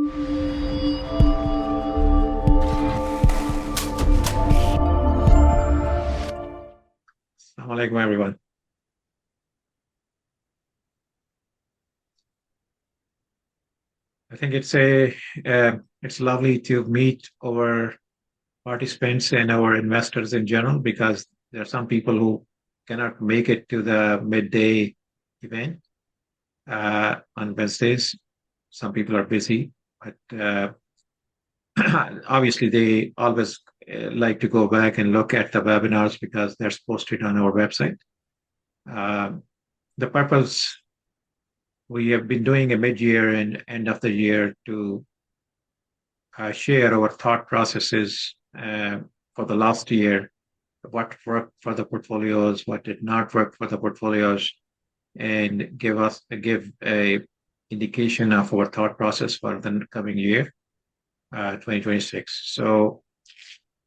Assalamu alaikum, everyone. I think it's lovely to meet our participants and our investors in general because there are some people who cannot make it to the midday event on Wednesdays. Some people are busy, but obviously they always like to go back and look at the webinars because they're posted on our website. Um, the purpose we have been doing a mid-year and end of the year to share our thought processes for the last year, what worked for the portfolios, what did not work for the portfolios, and give a indication of our thought process for the coming year, 2026. So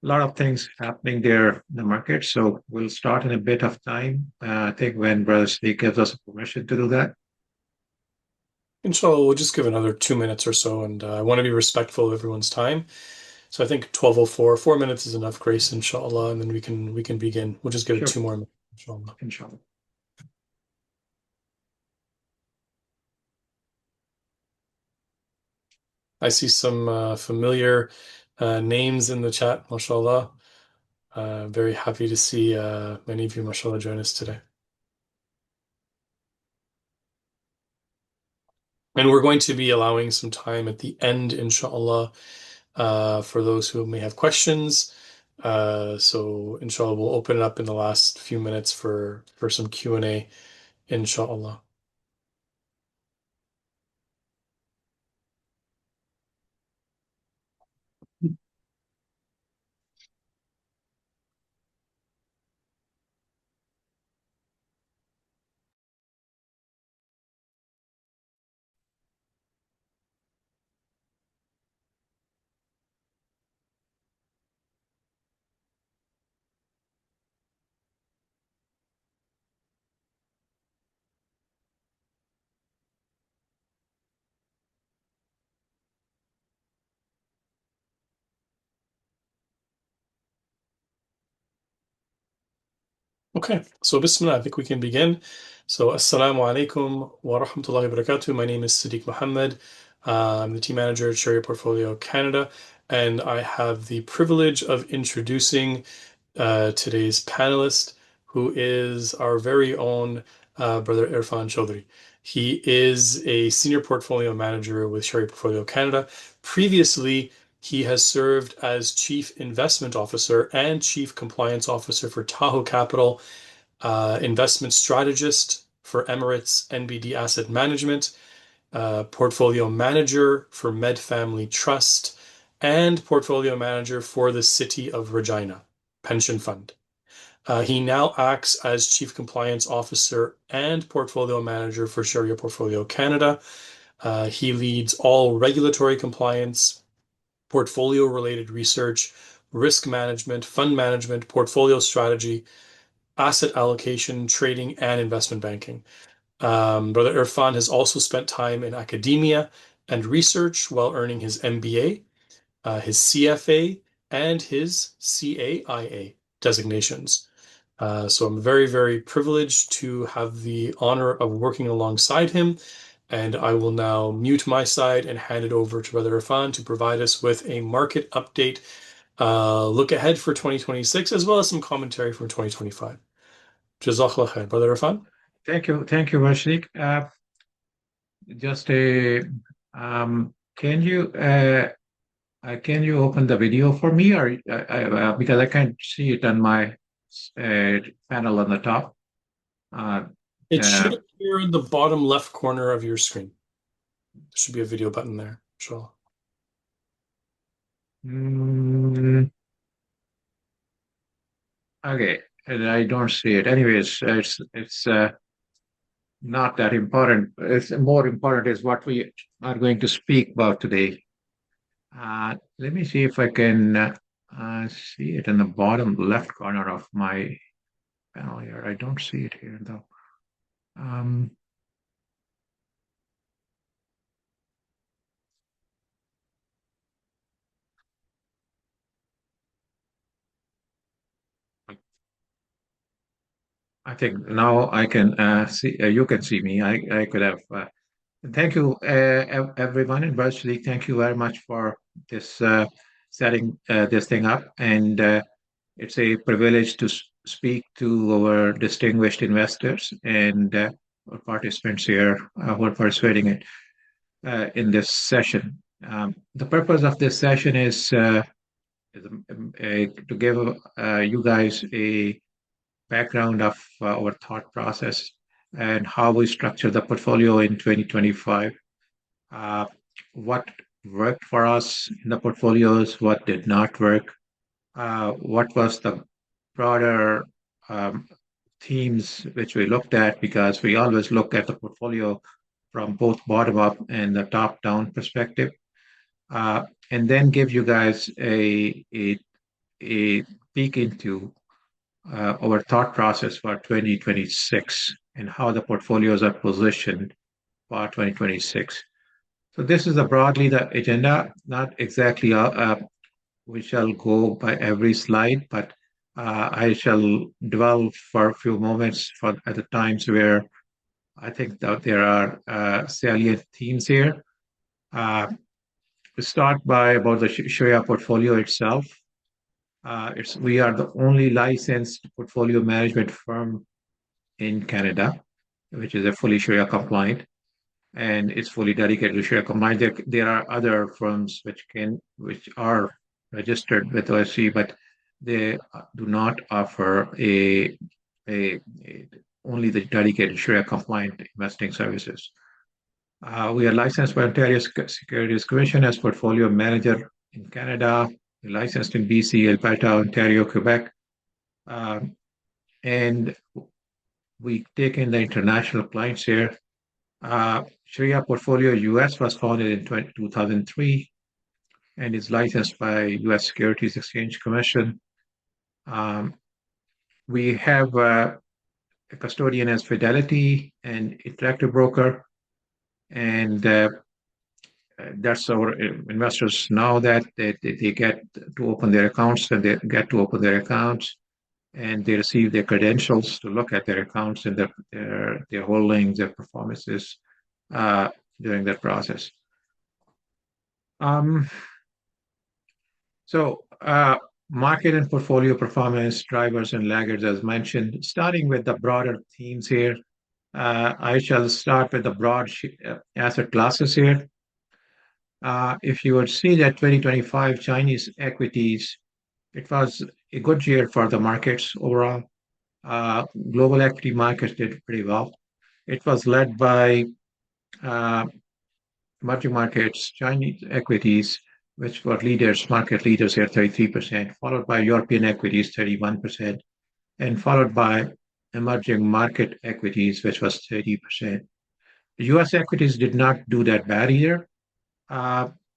a lot of things happening there in the market. So we'll start in a bit of time. I think when Brother Siddiq gives us permission to do that. Inshallah, we'll just give another 2 minutes or so, and I want to be respectful of everyone's time. So I think 12:04, 4 minutes is enough, Grace, inshallah, and then we can begin. We'll just give it Sure. 2 more minutes, inshallah. Inshallah. I see some familiar names in the chat, mashallah. Very happy to see many of you, mashallah, join us today. And we're going to be allowing some time at the end, inshallah, for those who may have questions. So inshallah, we'll open it up in the last few minutes for some Q&A, inshallah. Okay, so Bismillah, I think we can begin. So Assalamu alaikum wa rahmatullahi wa barakatuh. My name is Siddiq Mohamed. I'm the team manager at ShariaPortfolio Canada, and I have the privilege of introducing today's panelist, who is our very own brother Irfan Chaudhry. He is a senior portfolio manager with ShariaPortfolio Canada. Previously, he has served as Chief Investment Officer and Chief Compliance Officer for Tahoe Capital, investment strategist for Emirates NBD Asset Management, portfolio manager for Med Family Trust, and portfolio manager for the City of Regina Pension Fund. He now acts as Chief Compliance Officer and Portfolio Manager for ShariaPortfolio Canada. He leads all regulatory compliance, portfolio-related research, risk management, fund management, portfolio strategy, asset allocation, trading, and investment banking. Brother Irfan has also spent time in academia and research while earning his MBA, his CFA, and his CAIA designations. So I'm very, very privileged to have the honor of working alongside him. And I will now mute my side and hand it over to Brother Irfan to provide us with a market update, look ahead for 2026, as well as some commentary from 2025. Jazakallah khair. Brother Irfan? Thank you, Mashrik. Just a can you open the video for me, or because I can't see it on my panel on the top. It should appear in the bottom left corner of your screen. There should be a video button there. Sure. Okay, and I don't see it. Anyways, it's not that important. It's more important is what we are going to speak about today. Let me see if I can see it in the bottom left corner of my panel here. I don't see it here though. I think now I can see, you can see me. I could have. Thank you, everyone, and virtually, thank you very much for this setting this thing up. And it's a privilege to speak to our distinguished investors and our participants here who are participating in this session. The purpose of this session is to give you guys a background of our thought process and how we structure the portfolio in 2025. Uh, what worked for us in the portfolios, what did not work, what was the broader um, themes which we looked at, because we always look at the portfolio from both bottom up and the top down perspective, and then give you guys a peek into our thought process for 2026 and how the portfolios are positioned for 2026. So this is broadly the agenda, not exactly we shall go by every slide, but I shall dwell for a few moments at the times where I think that there are salient themes here. To start by about the Sharia portfolio itself. We are the only licensed portfolio management firm in Canada, which is a fully Sharia compliant, and it's fully dedicated to Sharia compliant. There are other firms which are registered with OSC, but they do not offer a only the dedicated Sharia compliant investing services. We are licensed by Ontario Securities Commission as portfolio manager in Canada. We're licensed in BC, Alberta, Ontario, Quebec, and we take in the international clients here. ShariaPortfolio US was founded in 2003 and is licensed by US Securities Exchange Commission. We have a custodian as Fidelity and interactive broker, and that's our investors now that they get to open their accounts, and they get to open their accounts, and they receive their credentials to look at their accounts and their holdings, their performances during that process. So market and portfolio performance drivers and laggards, as mentioned. Starting with the broader themes here, I shall start with the broad asset classes here. If you would see that 2025 Chinese equities, it was a good year for the markets overall. Global equity markets did pretty well. It was led by emerging markets, Chinese equities, which were market leaders here, 33%, followed by European equities, 31%, and followed by emerging market equities, which was 30%. US equities did not do that bad either.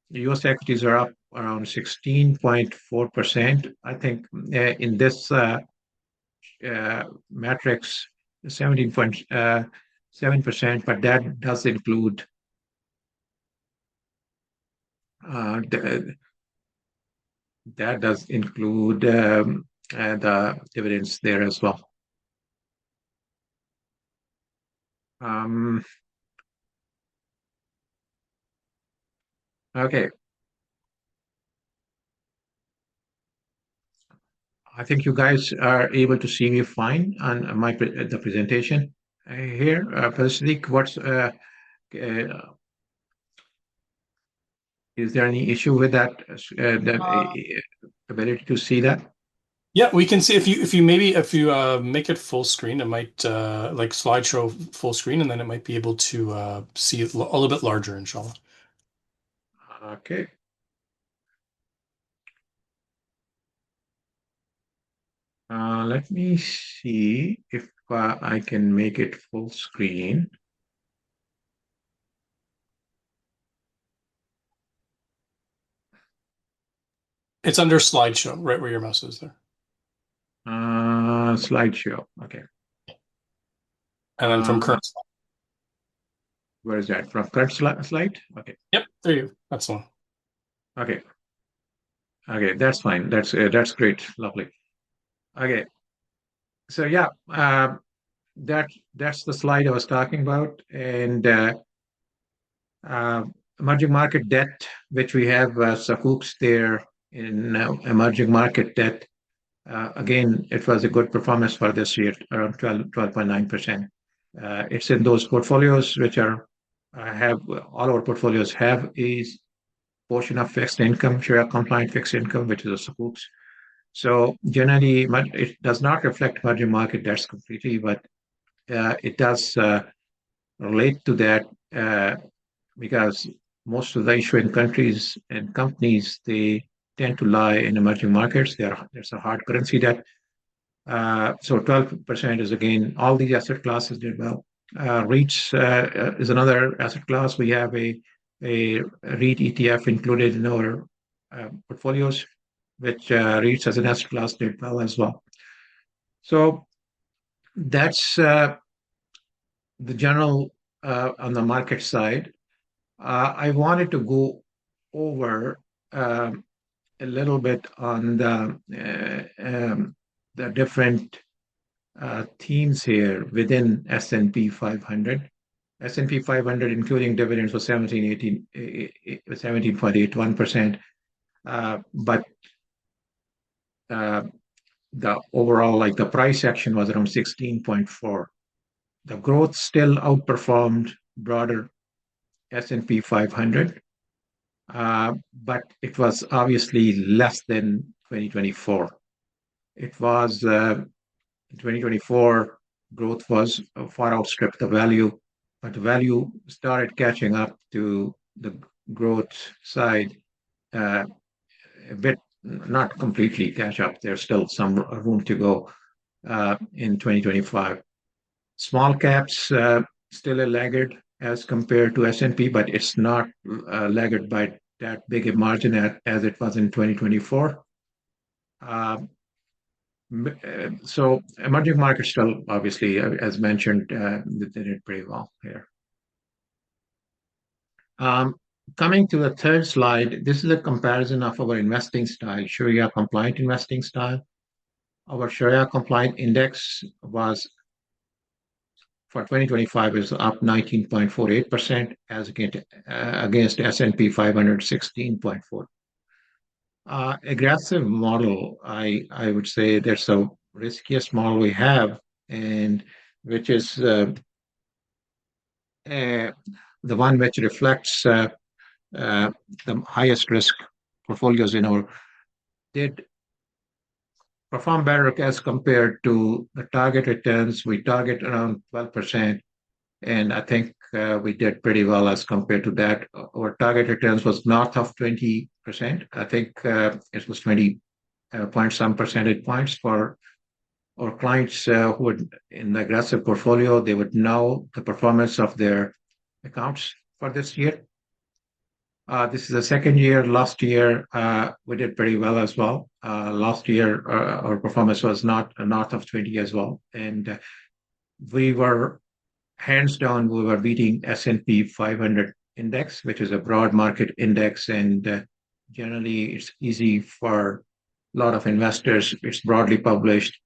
US equities are up around 16.4%. I think in this matrix, 17.7%, but that does include the dividends there as well. Okay. I think you guys are able to see me fine on the presentation here. Siddiq, is there any issue with that ability to see that? Yeah, we can see if you make it full screen, it might like slideshow full screen, and then it might be able to see it a little bit larger, inshallah. Okay. Let me see if I can make it full screen. It's under slideshow, right where your mouse is there. Slideshow. Okay. And then from current slide. Where is that? From current slide? Okay. Yep, there you go. That's the one. Okay. Okay, that's fine. That's great. Lovely. Okay. So yeah, that's the slide I was talking about. And uh, emerging market debt, which we have Sakuks there in emerging market debt. Again, it was a good performance for this year, around 12.9%. It's in those portfolios which are have all our portfolios have a portion of fixed income, sharia-compliant fixed income, which is a Sakuks. So generally, it does not reflect emerging market debts completely, but it does relate to that because most of the issuing countries and companies, they tend to lie in emerging markets. There's a hard currency debt. So 12% is again, all these asset classes did well. REITs is another asset class. We have a REIT ETF included in our portfolios, which REITs as an asset class did well as well. So that's the general on the market side. I wanted to go over a little bit on the different themes here within S&P 500. S&P 500, including dividends, was 17.81%. But the overall, like the price action was around 16.4. The growth still outperformed broader S&P 500, but it was obviously less than 2024. It was 2024 growth was far outstripped the value, but the value started catching up to the growth side a bit, not completely catch up. There's still some room to go in 2025. Small caps still a laggard as compared to S&P, but it's not laggard by that big a margin as it was in 2024. So emerging markets still, obviously, as mentioned, they did pretty well here. Coming to the third slide, this is a comparison of our investing style, Sharia-compliant investing style. Our Sharia-compliant index was for 2025 is up 19.48% as against S&P 500 16.4. Aggressive model, I would say there's a riskiest model we have, and which is the one which reflects the highest risk portfolios in our did perform better as compared to the target returns. We target around 12%, and I think we did pretty well as compared to that. Our target returns was north of 20%. I think it was 20 point some percentage points for our clients who would in the aggressive portfolio. They would know the performance of their accounts for this year. This is the second year. Last year, we did pretty well as well. Last year, our performance was not north of 20 as well. And we were, hands down, we were beating S&P 500 index, which is a broad market index. And generally, it's easy for a lot of investors. It's broadly published.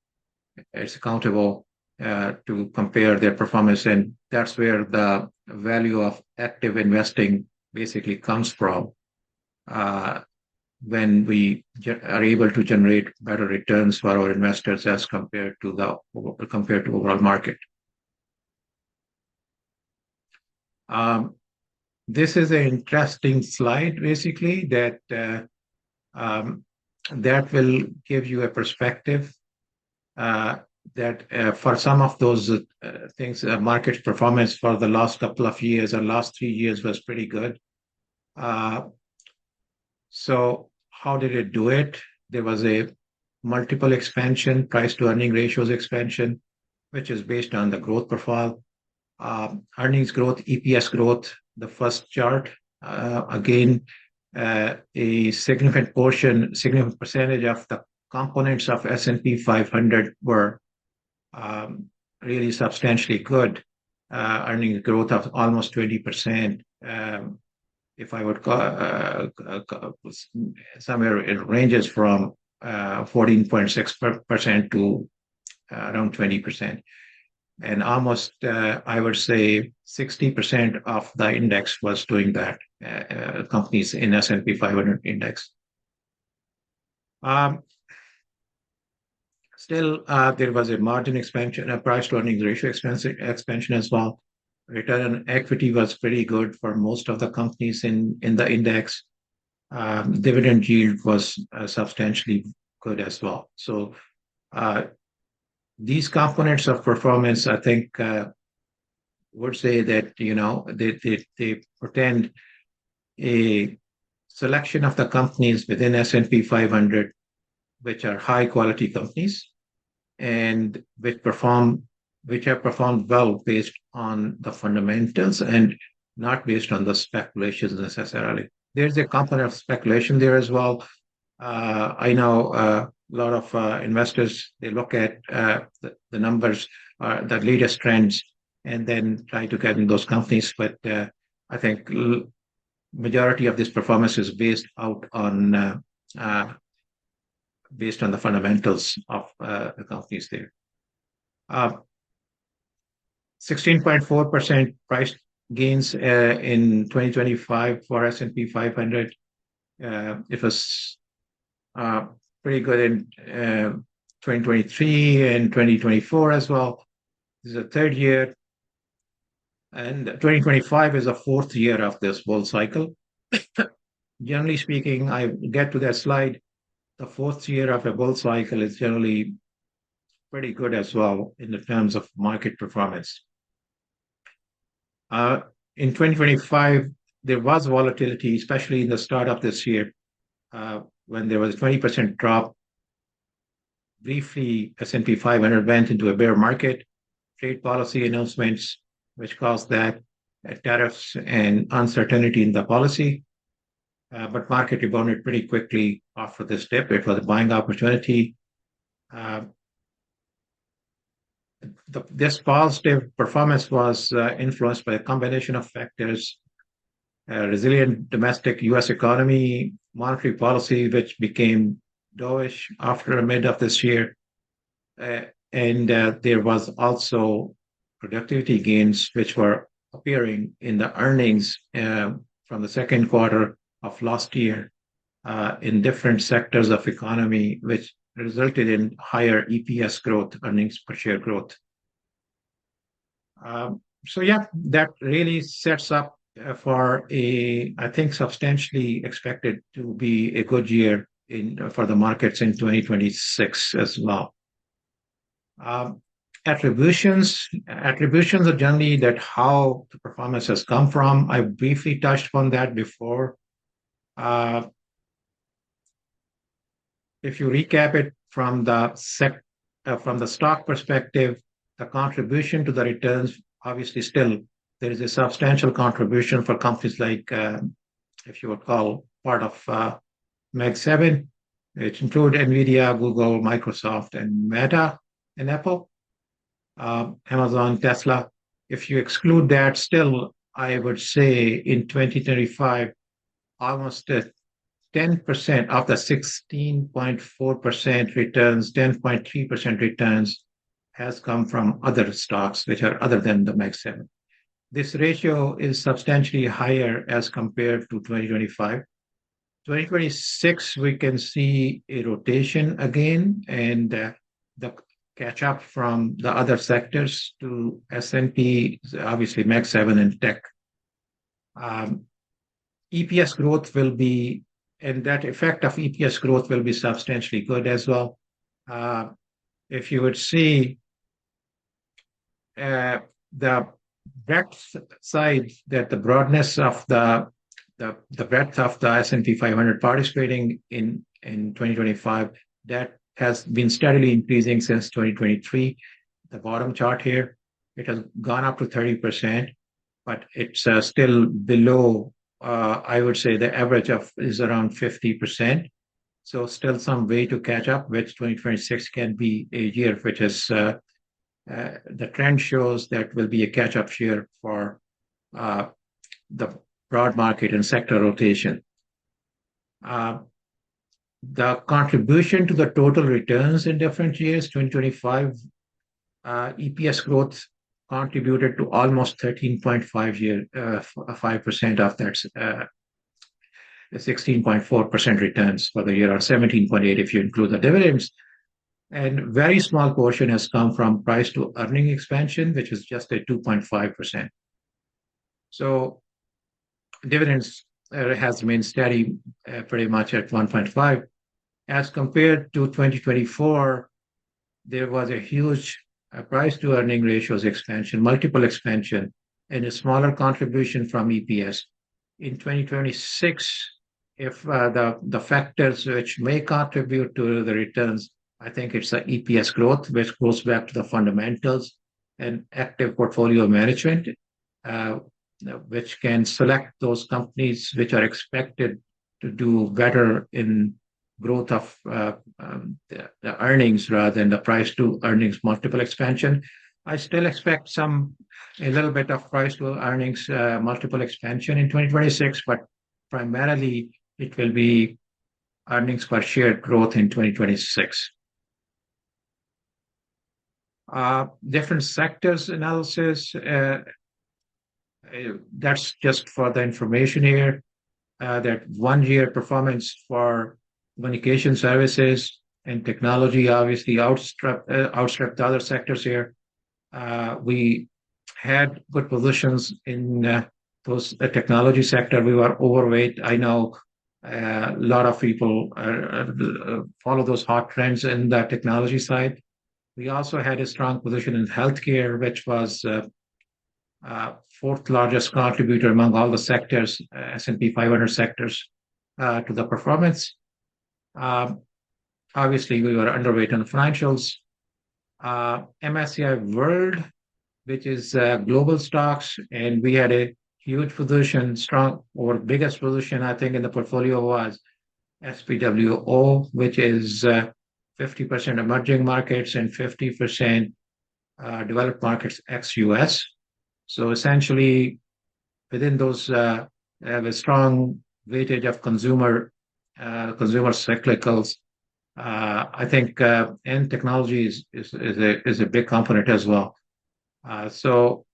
It's accountable to compare their performance. And that's where the value of active investing basically comes from when we are able to generate better returns for our investors as compared to overall market. This is an interesting slide, basically, that that will give you a perspective that for some of those things, market performance for the last couple of years or last 3 years was pretty good. So how did it do it? There was a multiple expansion, price to earning ratios expansion, which is based on the growth profile. Earnings growth, EPS growth, the first chart, again, a significant percentage of the components of S&P 500 were really substantially good. Earnings growth of almost 20%. If I would somewhere it ranges from 14.6% to around 20%. And almost, I would say, 60% of the index was doing that, companies in S&P 500 index. Still, there was a margin expansion, a price to earnings ratio expansion as well. Return on equity was pretty good for most of the companies in the index. Dividend yield was substantially good as well. So these components of performance, I think, would say that they portend a selection of the companies within S&P 500 which are high quality companies and which have performed well based on the fundamentals and not based on the speculations necessarily. There's a component of speculation there as well. I know a lot of investors, they look at the numbers, the latest trends, and then try to get in those companies. But I think majority of this performance is based on the fundamentals of the companies there. 16.4% price gains in 2025 for S&P 500. It was pretty good in 2023 and 2024 as well. This is the third year. And 2025 is the fourth year of this bull cycle. Generally speaking, I get to that slide. The fourth year of a bull cycle is generally pretty good as well in the terms of market performance. In 2025, there was volatility, especially in the start of this year, when there was a 20% drop. Briefly, S&P 500 went into a bear market. Trade policy announcements, which caused that, tariffs and uncertainty in the policy. But market rebounded pretty quickly after this dip. It was a buying opportunity. This positive performance was influenced by a combination of factors: resilient domestic U.S. economy, monetary policy, which became dovish after the mid of this year, and there was also productivity gains, which were appearing in the earnings from the second quarter of last year in different sectors of economy, which resulted in higher EPS growth, earnings per share growth. So yeah, that really sets up for I think, substantially expected to be a good year for the markets in 2026 as well. Attributions are generally that how the performance has come from. I briefly touched on that before. If you recap it from the stock perspective, the contribution to the returns, obviously still there is a substantial contribution for companies like, if you would call part of Mag 7, which include NVIDIA, Google, Microsoft, and Meta, and Apple, Amazon, Tesla. If you exclude that, still, I would say in 2025, almost 10% of the 16.4% returns, 10.3% returns has come from other stocks, which are other than the Mag 7. This ratio is substantially higher as compared to 2025. 2026, we can see a rotation again, and the catch up from the other sectors to S&P, obviously Mag 7 and tech. EPS growth will be, and that effect of EPS growth will be substantially good as well. If you would see the breadth side, that the broadness of the breadth of the S&P 500 participating in 2025, that has been steadily increasing since 2023. The bottom chart here, it has gone up to 30%, but it's still below, I would say the average is around 50%. So still some way to catch up, which 2026 can be a year which is, the trend shows that will be a catch-up year for the broad market and sector rotation. The contribution to the total returns in different years, 2025 EPS growth contributed to almost 13.5% of that 16.4% returns for the year, or 17.8 if you include the dividends. And very small portion has come from price to earning expansion, which is just a 2.5%. So dividends has remained steady pretty much at 1.5. As compared to 2024, there was a huge price to earning ratios expansion, multiple expansion, and a smaller contribution from EPS. In 2026, if the factors which may contribute to the returns, I think it's the EPS growth, which goes back to the fundamentals and active portfolio management, which can select those companies which are expected to do better in growth of the earnings rather than the price to earnings multiple expansion. I still expect a little bit of price to earnings multiple expansion in 2026, but primarily it will be earnings per share growth in 2026. Different sectors analysis, that's just for the information here, that 1 year performance for communication services and technology obviously outstripped the other sectors here. We had good positions in the technology sector. We were overweight. I know a lot of people follow those hot trends in the technology side. We also had a strong position in healthcare, which was fourth largest contributor among all the sectors, S&P 500 sectors, to the performance. Obviously, we were underweight on financials. MSCI World, which is global stocks, and we had a huge position, strong or biggest position, I think, in the portfolio was SPWO, which is 50% emerging markets and 50% developed markets ex-US. So essentially, within those, have a strong weightage of consumer cyclicals. I think, and technology is a big component as well. So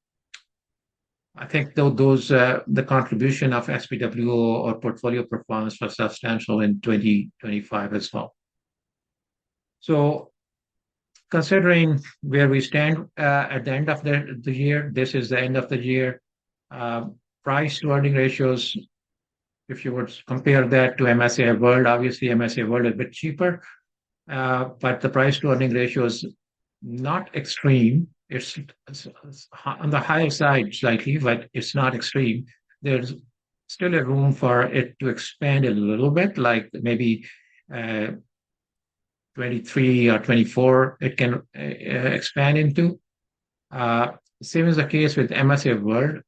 I think those the contribution of SPWO or portfolio performance was substantial in 2025 as well. So considering where we stand at the end of the year, this is the end of the year. Price to earning ratios, if you would compare that to MSCI World, obviously MSCI World is a bit cheaper, but the price to earning ratio is not extreme. It's on the higher side slightly, but it's not extreme. There's still a room for it to expand a little bit, like maybe 23 or 24 it can expand into. Same is the case with MSCI World,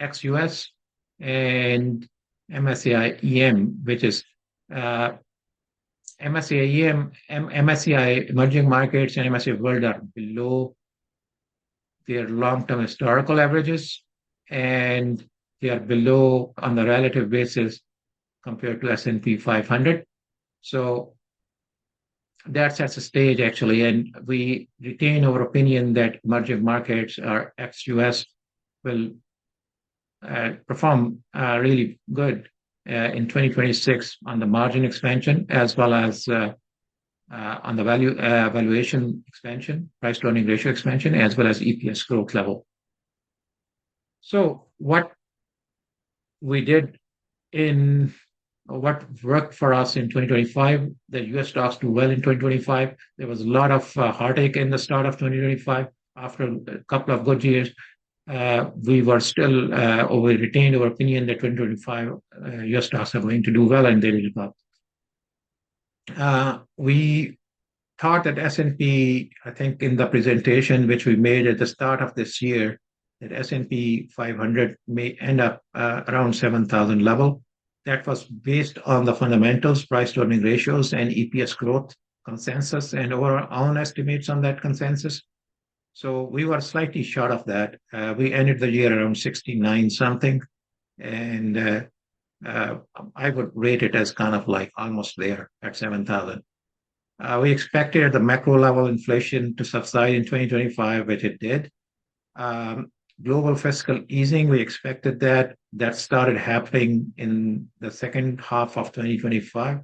ex-US, and MSCI EM, which is MSCI EM, MSCI Emerging Markets and MSCI World are below their long-term historical averages, and they are below on the relative basis compared to S&P 500. So that sets a stage actually, and we retain our opinion that emerging markets or ex-US will perform really good in 2026 on the margin expansion as well as on the valuation expansion, price to earning ratio expansion, as well as EPS growth level. So what we did what worked for us in 2025, the US stocks do well in 2025. There was a lot of heartache in the start of 2025. After a couple of good years, we were still, we retained our opinion that 2025 US stocks are going to do well, and they did well. We thought that S&P, I think in the presentation which we made at the start of this year, that S&P 500 may end up around 7,000 level. That was based on the fundamentals, price to earning ratios, and EPS growth consensus, and our own estimates on that consensus. So we were slightly short of that. We ended the year around 69 something, and I would rate it as kind of like almost there at 7,000. We expected the macro level inflation to subside in 2025, which it did. Global fiscal easing, we expected that. That started happening in the second half of 2025.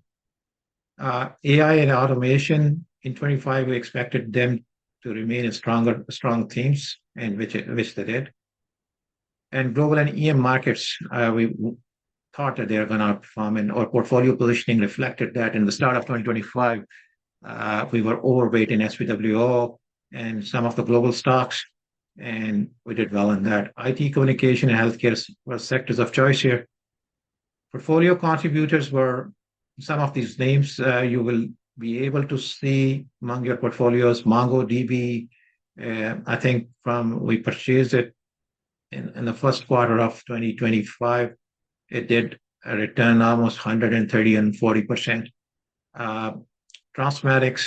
AI and automation in 25, we expected them to remain strong themes, and which they did. And global and EM markets, we thought that they're going to outperform, and our portfolio positioning reflected that. In the start of 2025, we were overweight in SPWO and some of the global stocks, and we did well in that. IT, communication, and healthcare were sectors of choice here. Portfolio contributors were some of these names you will be able to see among your portfolios. MongoDB, I think we purchased it in the first quarter of 2025. It did a return almost 130 and 40%. Transmedics,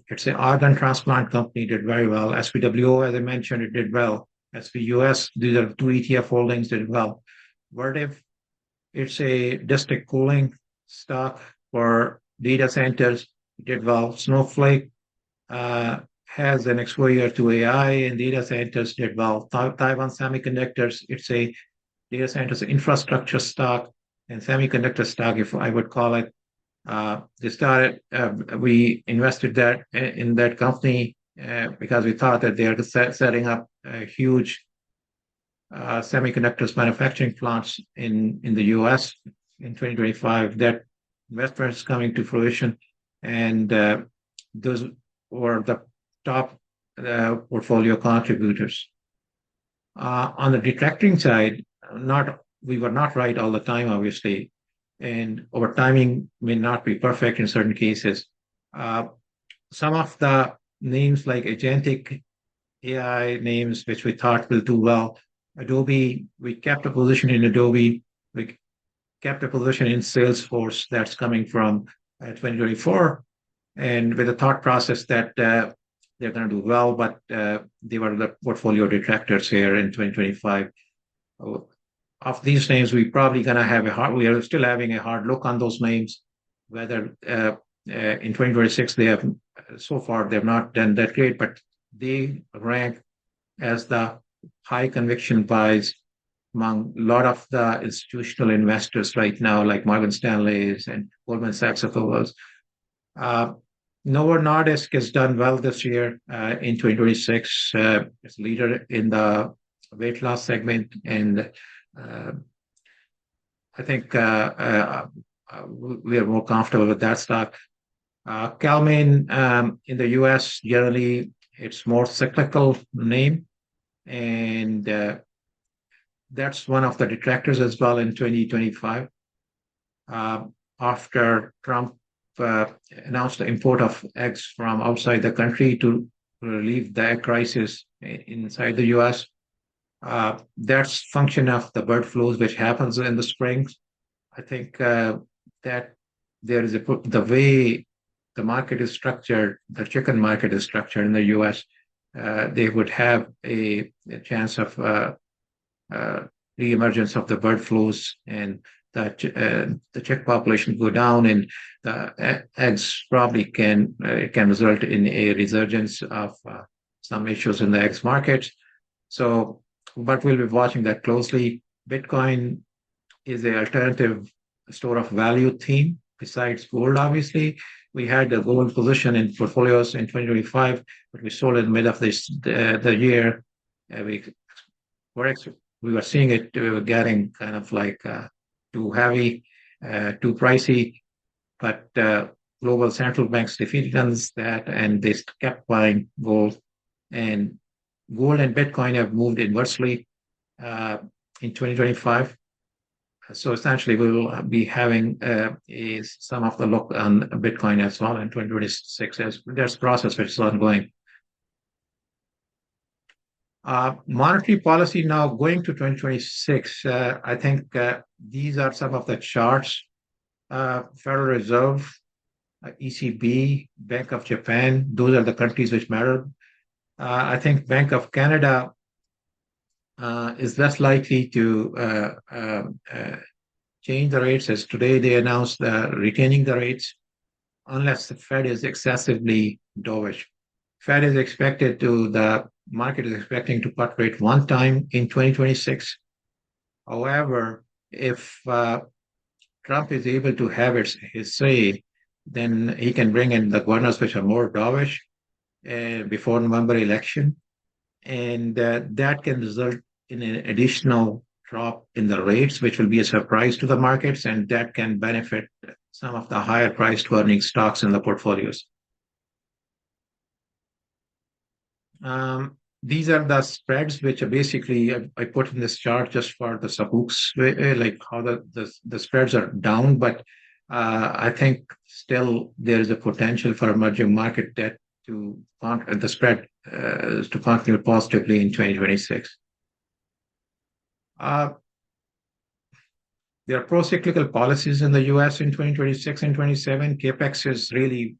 it's an organ transplant company, did very well. SPWO, as I mentioned, it did well. SPUS, these are two ETF holdings, did well. Vertiv, it's a district cooling stock for data centers, did well. Snowflake has an exposure to AI and data centers, did well. Taiwan Semiconductors, it's a data centers infrastructure stock and semiconductor stock, if I would call it. We invested in that company because we thought that they are setting up a huge semiconductors manufacturing plants in the US in 2025. That investment is coming to fruition, and those were the top portfolio contributors. On the detracting side, we were not right all the time, obviously, and our timing may not be perfect in certain cases. Some of the names like agentic AI names, which we thought will do well. Adobe, we kept a position in Adobe. We kept a position in Salesforce that's coming from 2024, and with the thought process that they're going to do well, but they were the portfolio detractors here in 2025. Of these names, we probably going to have we are still having a hard look on those names, whether in 2026 so far they've not done that great, but they rank as the high conviction buys among a lot of the institutional investors right now, like Morgan Stanley's and Goldman Sachs of the world. Novo Nordisk has done well this year in 2026. It's leader in the weight loss segment, and I think we are more comfortable with that stock. Calmain in the US, generally, it's more cyclical name, and that's one of the detractors as well in 2025. After Trump announced the import of eggs from outside the country to relieve the egg crisis inside the US, that's function of the bird flus which happens in the springs. I think that there is the way the market is structured, the chicken market is structured in the US, they would have a chance of re-emergence of the bird flus, and the chick population go down, and the eggs probably can result in a resurgence of some issues in the eggs market. So, but we'll be watching that closely. Bitcoin is an alternative store of value theme besides gold, obviously. We had a gold position in portfolios in 2025, but we sold in the mid of the year. We were seeing it getting kind of like too heavy, too pricey, but global central banks defeated that, and they kept buying gold. And gold and Bitcoin have moved inversely in 2025. So essentially, we will be having some of the look on Bitcoin as well in 2026 as there's a process which is ongoing. Monetary policy now going to 2026. I think these are some of the charts. Federal Reserve, ECB, Bank of Japan, those are the countries which matter. I think Bank of Canada is less likely to change the rates, as today they announced retaining the rates. unless the Fed is excessively dovish. The market is expecting to cut rate one time in 2026. However, if Trump is able to have his say, then he can bring in the governors which are more dovish before November election, and that can result in an additional drop in the rates, which will be a surprise to the markets, and that can benefit some of the higher priced earning stocks in the portfolios. These are the spreads, which are basically I put in this chart just for the sabooks, like how the spreads are down, but I think still there is a potential for emerging market debt to the spread to continue positively in 2026. There are pro-cyclical policies in the US in 2026 and 27. CAPEX is really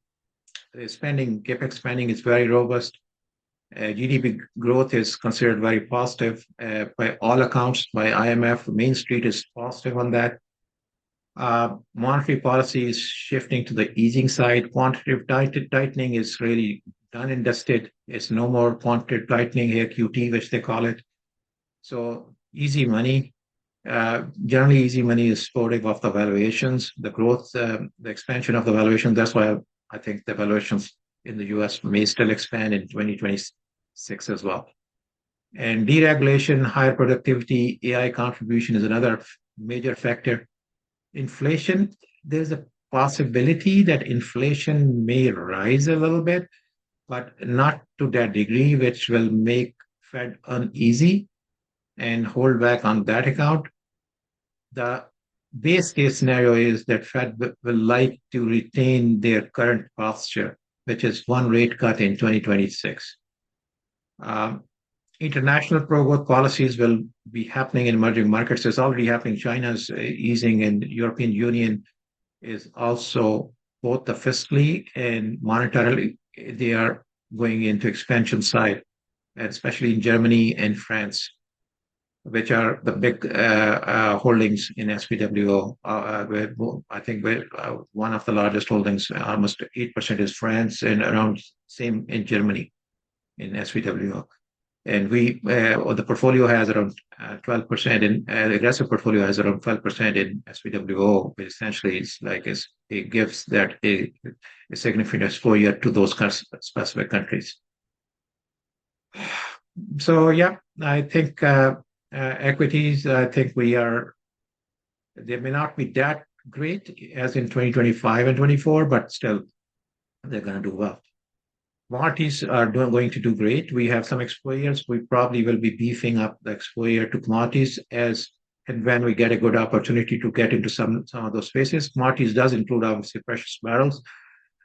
CAPEX spending is very robust. GDP growth is considered very positive by all accounts. By IMF, Main Street is positive on that. Monetary policy is shifting to the easing side. Quantitative tightening is really done and dusted. It's no more quantitative tightening here, QT, which they call it. So easy money. Generally, easy money is supportive of the valuations, the growth, the expansion of the valuation. That's why I think the valuations in the US may still expand in 2026 as well. And deregulation, higher productivity, AI contribution is another major factor. Inflation, there's a possibility that inflation may rise a little bit, but not to that degree, which will make Fed uneasy and hold back on that account. The base case scenario is that Fed will like to retain their current posture, which is one rate cut in 2026. International pro-growth policies will be happening in emerging markets. It's already happening. China's easing, and European Union is also both the fiscally and monetarily, they are going into expansion side, especially in Germany and France, which are the big holdings in SPWO. I think one of the largest holdings, almost 8% is France, and around same in Germany in SPWO. And the portfolio has around 12%, and the aggressive portfolio has around 12% in SPWO, which essentially it gives that a significant exposure to those specific countries. So yeah, I think equities, I think they may not be that great as in 2025 and 24, but still they're going to do well. Commodities are going to do great. We have some exposures. We probably will be beefing up the exposure to commodities and when we get a good opportunity to get into some of those spaces. Commodities does include obviously precious metals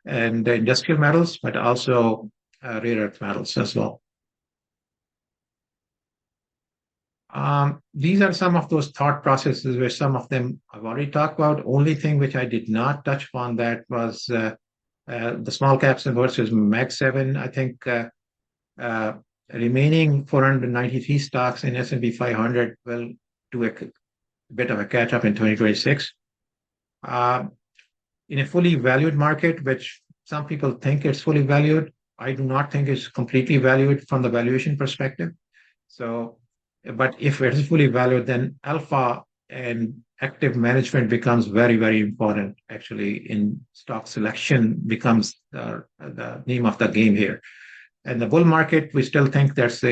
and industrial metals, but also rare earth metals as well. These are some of those thought processes where some of them I've already talked about. Only thing which I did not touch upon that was the small caps versus Mag 7. I think remaining 493 stocks in S&P 500 will do a bit of a catch up in 2026. In a fully valued market, which some people think it's fully valued, I do not think it's completely valued from the valuation perspective. So, but if it is fully valued, then alpha and active management becomes very, very important. Actually, in stock selection becomes the name of the game here. And the bull market, we still think it's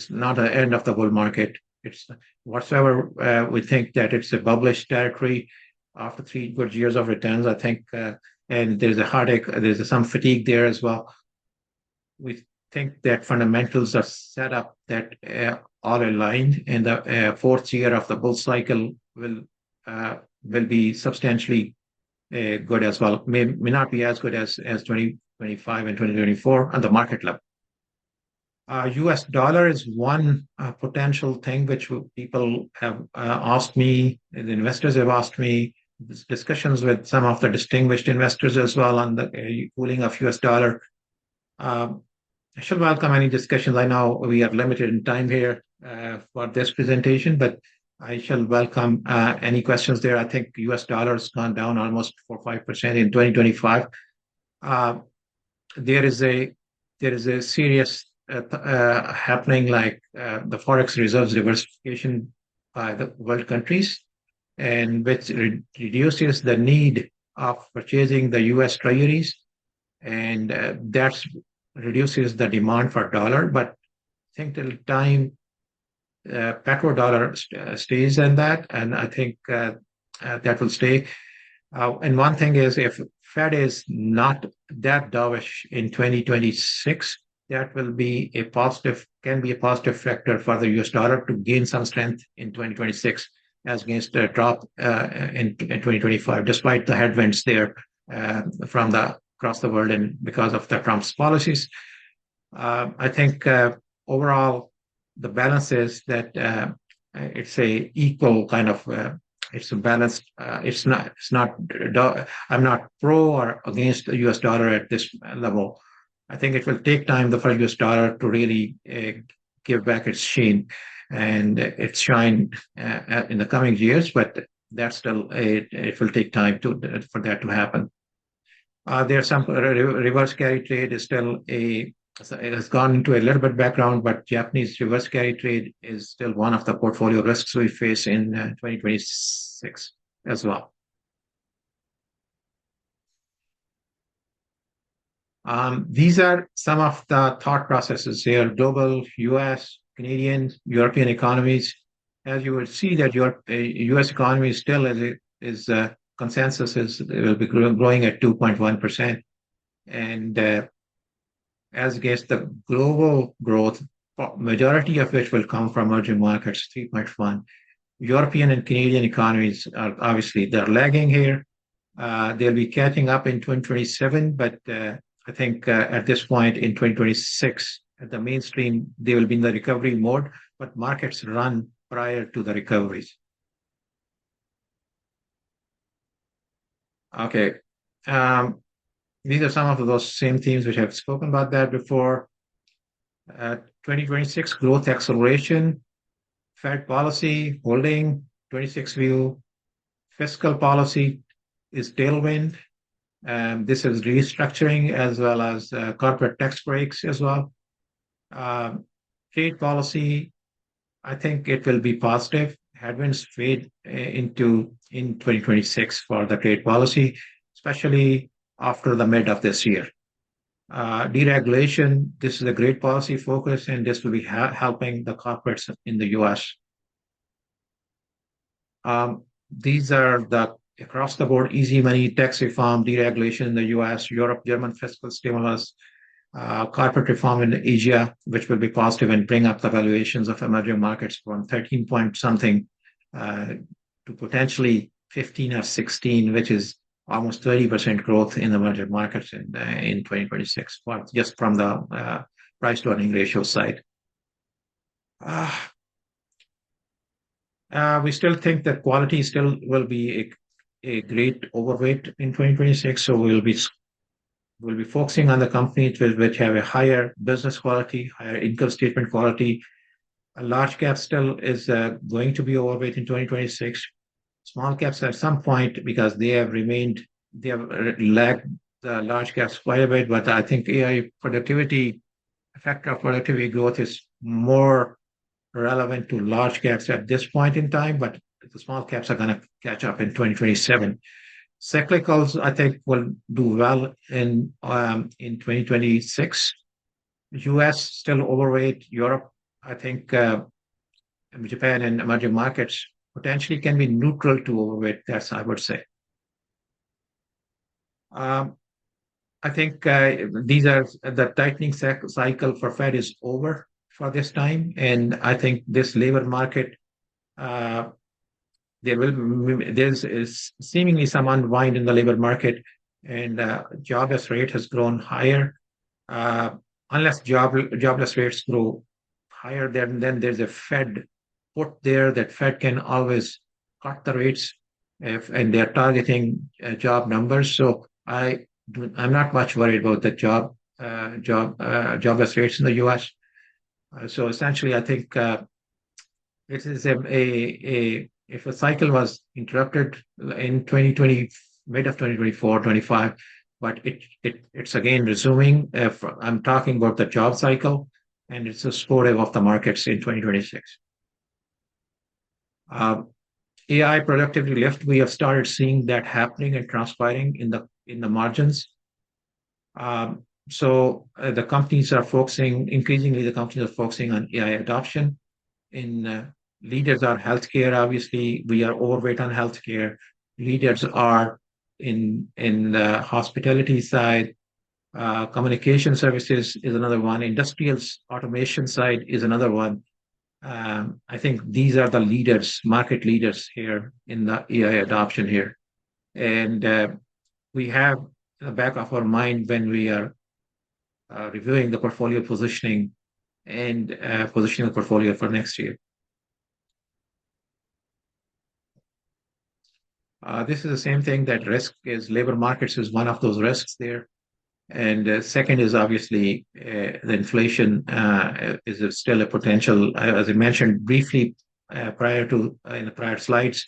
not an end of the bull market. It's whatsoever we think that it's a bullish territory after 3 good years of returns. I think, and there's a heartache, there's some fatigue there as well. We think that fundamentals are set up that all aligned, and the fourth year of the bull cycle will be substantially good as well. May not be as good as 2025 and 2024 on the market level. US dollar is one potential thing which people have asked me, and the investors have asked me. Discussions with some of the distinguished investors as well on the cooling of US dollar. I should welcome any discussions. I know we are limited in time here for this presentation, but I shall welcome any questions there. I think US dollar has gone down almost 4 or 5% in 2025. Uh, there is a serious happening, like the forex reserves diversification by the world countries, and which reduces the need of purchasing the US treasuries, and that reduces the demand for dollar. But I think till time petrodollar stays in that, and I think that will stay. And one thing is, if Fed is not that dovish in 2026, that will be a positive, can be a positive factor for the US dollar to gain some strength in 2026 as against a drop in 2025, despite the headwinds there from the across the world and because of the Trump's policies. I think overall the balance is that it's a equal kind of it's a balanced. I'm not pro or against the U.S. dollar at this level. I think it will take time for the U.S. dollar to really give back its sheen and its shine in the coming years. But that's still it will take time for that to happen. There's some reverse carry trade is still a it has gone into a little bit background, but Japanese reverse carry trade is still one of the portfolio risks we face in 2026 as well. These are some of the thought processes here: global, US, Canadian, European economies. As you would see that your US economy still is consensus is will be growing at 2.1%. And as against the global growth, majority of which will come from emerging markets, 3.1. European and Canadian economies are obviously they're lagging here. They'll be catching up in 2027, but I think at this point in 2026, at the mainstream, they will be in the recovery mode, but markets run prior to the recoveries. Okay. These are some of those same themes which I've spoken about that before. 2026 growth acceleration, Fed policy holding, 26 view, fiscal policy is tailwind. This is restructuring as well as corporate tax breaks as well. Trade policy, I think it will be positive. Headwinds fade in 2026 for the trade policy, especially after the mid of this year. Deregulation, this is a great policy focus, and this will be helping the corporates in the US. These are the across the board easy money, tax reform, deregulation in the US, Europe, German fiscal stimulus, corporate reform in Asia, which will be positive and bring up the valuations of emerging markets from 13 point something to potentially 15 or 16, which is almost 30% growth in emerging markets in 2026, just from the price to earning ratio side. We still think that quality still will be a great overweight in 2026. So we'll be focusing on the companies which have a higher business quality, higher income statement quality. A large cap still is going to be overweight in 2026. Small caps at some point because they have lagged the large caps quite a bit, but I think AI productivity, factor of productivity growth is more relevant to large caps at this point in time, but the small caps are going to catch up in 2027. Cyclicals, I think, will do well in 2026. US still overweight. Europe, I think Japan and emerging markets potentially can be neutral to overweight. That's I would say. I think these are the tightening cycle for Fed is over for this time, and I think this labor market there's seemingly some unwind in the labor market, and jobless rate has grown higher. Unless jobless rates grow higher, then there's a Fed put there that Fed can always cut the rates and they're targeting job numbers. So I'm not much worried about the jobless rates in the US. So essentially, I think This is if a cycle was interrupted in 2020, mid of 2024, 25, but it's again resuming. I'm talking about the job cycle, and it's a supportive of the markets in 2026. AI productivity lift, we have started seeing that happening and transpiring in the margins. The companies are focusing, increasingly the companies are focusing on AI adoption. In leaders are healthcare, obviously, we are overweight on healthcare. Leaders are in the hospitality side. Communication services is another one. Industrial automation side is another one. I think these are the leaders, market leaders here in the AI adoption here. And we have in the back of our mind when we are reviewing the portfolio positioning and positioning the portfolio for next year. This is the same thing that risk is labor markets is one of those risks there. And second is obviously the inflation is still a potential, as I mentioned briefly prior to in the prior slides,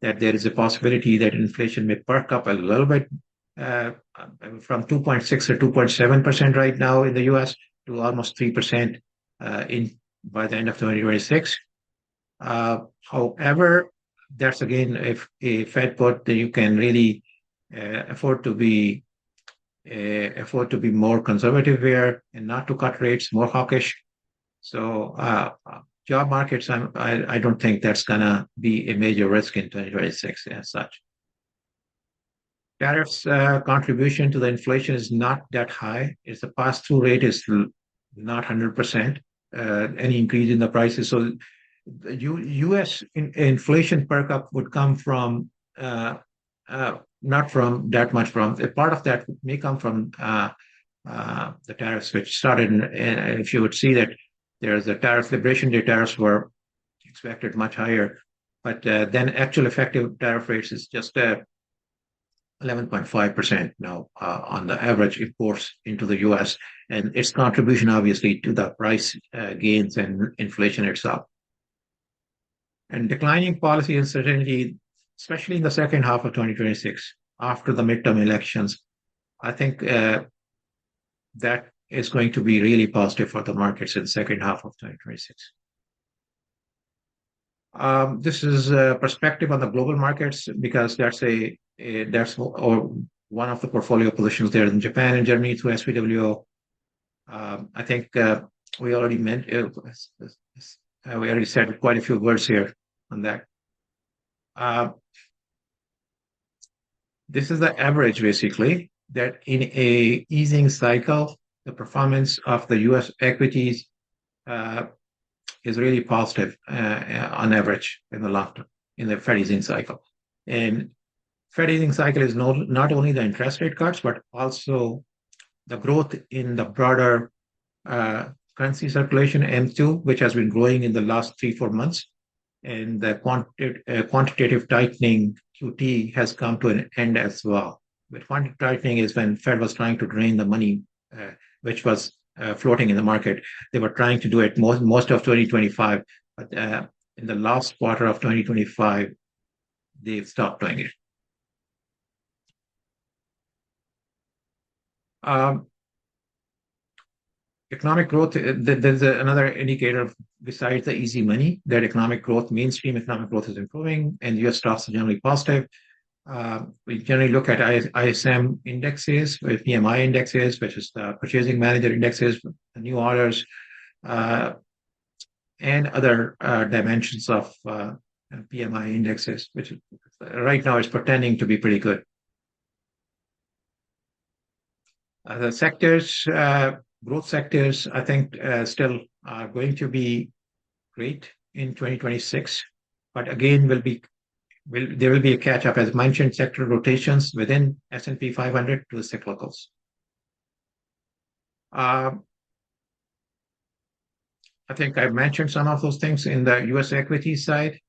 that there is a possibility that inflation may perk up a little bit from 2.6 or 2.7% right now in the US to almost 3% by the end of 2026. However, that's again, if a Fed put, you can really afford to be more conservative here and not to cut rates, more hawkish. So job markets, I don't think that's gonna be a major risk in 2026 as such. Tariffs contribution to the inflation is not that high. It's the pass-through rate is not 100%. Any increase in the prices. So the U.S. inflation perk up would come from not from that much from a part of that may come from the tariffs which started. And if you would see that there's a tariff liberation day, tariffs were expected much higher, but then actual effective tariff rates is just 11.5% now on the average imports into the U.S. and its contribution obviously to the price gains and inflation itself. And declining policy uncertainty, especially in the second half of 2026, after the midterm elections, I think that is going to be really positive for the markets in the second half of 2026. This is a perspective on the global markets because that's one of the portfolio positions there in Japan and Germany through SPWO. I think we already we already said quite a few words here on that. This is the average, basically, that in a easing cycle, the performance of the U.S. equities is really positive on average in the long term, in the Fed easing cycle. And Fed easing cycle is not only the interest rate cuts, but also the growth in the broader currency circulation, M2, which has been growing in the last 3-4 months. And the quantitative tightening, QT, has come to an end as well. But quantitative tightening is when Fed was trying to drain the money, which was floating in the market. They were trying to do it most of 2025, but in the last quarter of 2025, they stopped doing it. Economic growth, there's another indicator besides the easy money that economic growth, mainstream economic growth is improving and US stocks are generally positive. We generally look at ISM indexes, PMI indexes, which is the purchasing manager indexes, the new orders, and other dimensions of PMI indexes, which right now is pretending to be pretty good. The sectors, growth sectors, I think still are going to be great in 2026, but again, there will be a catch up, as mentioned, sector rotations within S&P 500 to the cyclicals. I think I've mentioned some of those things in the US equity side.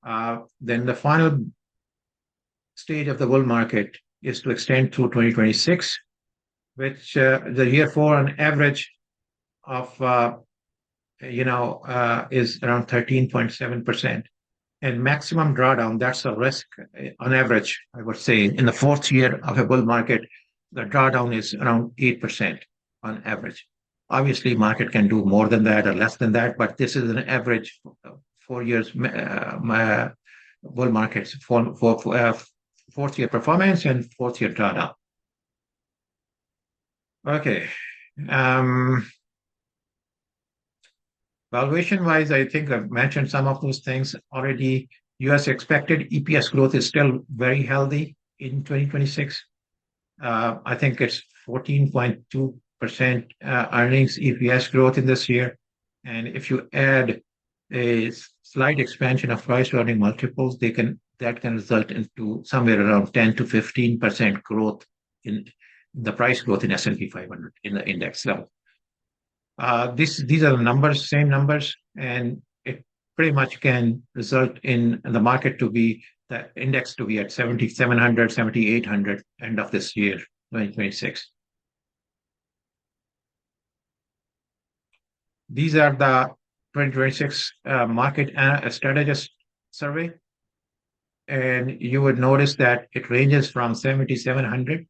Then the final stage of the bull market is to extend through 2026, which the year 4 on average of is around 13.7%. And maximum drawdown, that's a risk on average, I would say. In the fourth year of a bull market, the drawdown is around 8% on average. Obviously, market can do more than that or less than that, but this is an average 4 years bull markets for fourth year performance and fourth year drawdown. Okay. Valuation wise, I think I've mentioned some of those things already. US expected EPS growth is still very healthy in 2026. I think it's 14.2% earnings EPS growth in this year. And if you add a slight expansion of price earning multiples, that can result into somewhere around 10 to 15% growth in the price growth in S&P 500 in the index level. These are the numbers, same numbers, and it pretty much can result in the market to be, the index to be at 7,700, 7,800 end of this year, 2026. These are the 2026 market strategist survey. And you would notice that it ranges from 7,700